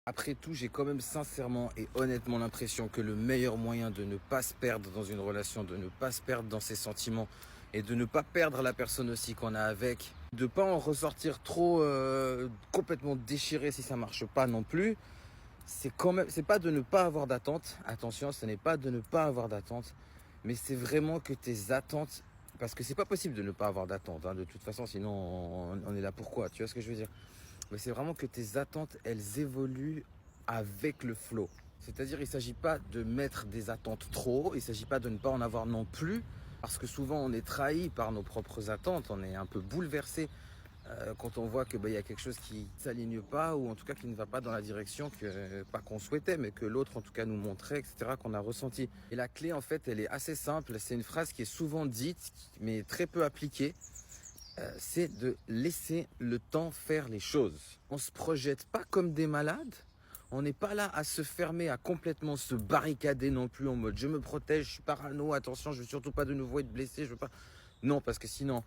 Après tout, j'ai quand même sincèrement et honnêtement l'impression que le meilleur moyen de ne pas se perdre dans une relation, de ne pas se perdre dans ses sentiments et de ne pas perdre la personne aussi qu'on a avec, de pas en ressortir trop complètement déchiré si ça marche pas non plus, c'est quand même, c'est pas de ne pas avoir d'attente. Attention, ce n'est pas de ne pas avoir d'attente, mais c'est vraiment que tes attentes, parce que c'est pas possible de ne pas avoir d'attente, hein, de toute façon, sinon on est là pourquoi, tu vois ce que je veux dire? Mais c'est vraiment que tes attentes, elles évoluent avec le flow. C'est-à-dire, il ne s'agit pas de mettre des attentes trop haut, il ne s'agit pas de ne pas en avoir non plus, parce que souvent on est trahi par nos propres attentes, on est un peu bouleversé quand on voit que y a quelque chose qui ne s'aligne pas, ou en tout cas qui ne va pas dans la direction que, pas qu'on souhaitait, mais que l'autre en tout cas nous montrait, etc., qu'on a ressenti. Et la clé en fait, elle est assez simple, c'est une phrase qui est souvent dite, mais très peu appliquée. C'est de laisser le temps faire les choses. On se projette pas comme des malades. On n'est pas là à se fermer, à complètement se barricader non plus en mode je me protège, je suis parano, attention, je veux surtout pas de nouveau être blessé, je veux pas. Non, parce que sinon,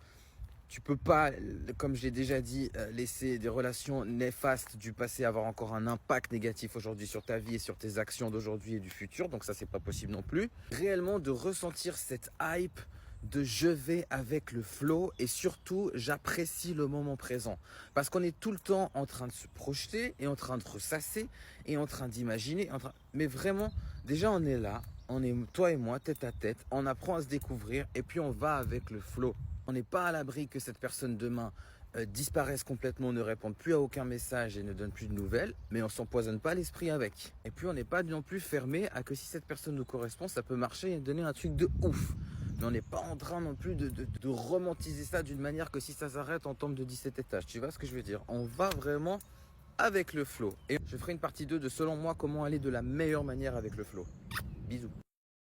tu peux pas, comme j'ai déjà dit, laisser des relations néfastes du passé avoir encore un impact négatif aujourd'hui sur ta vie et sur tes actions d'aujourd'hui et du futur. Donc ça, c'est pas possible non plus. Réellement, de ressentir cette hype de je vais avec le flow et surtout, j'apprécie le moment présent. Parce qu'on est tout le temps en train de se projeter et en train de ressasser et en train d'imaginer. Mais vraiment, déjà, on est là. On est, toi et moi, tête à tête. On apprend à se découvrir et puis on va avec le flow. On n'est pas à l'abri que cette personne demain disparaisse complètement, ne réponde plus à aucun message et ne donne plus de nouvelles, mais on s'empoisonne pas l'esprit avec. Et puis on n'est pas non plus fermé à que si cette personne nous correspond, ça peut marcher et donner un truc de ouf. Mais on n'est pas en train non plus de romantiser ça d'une manière que si ça s'arrête, on tombe de 17 étages. Tu vois ce que je veux dire? On va vraiment avec le flow. Et je ferai une partie 2 de selon moi comment aller de la meilleure manière avec le flow. Bisous.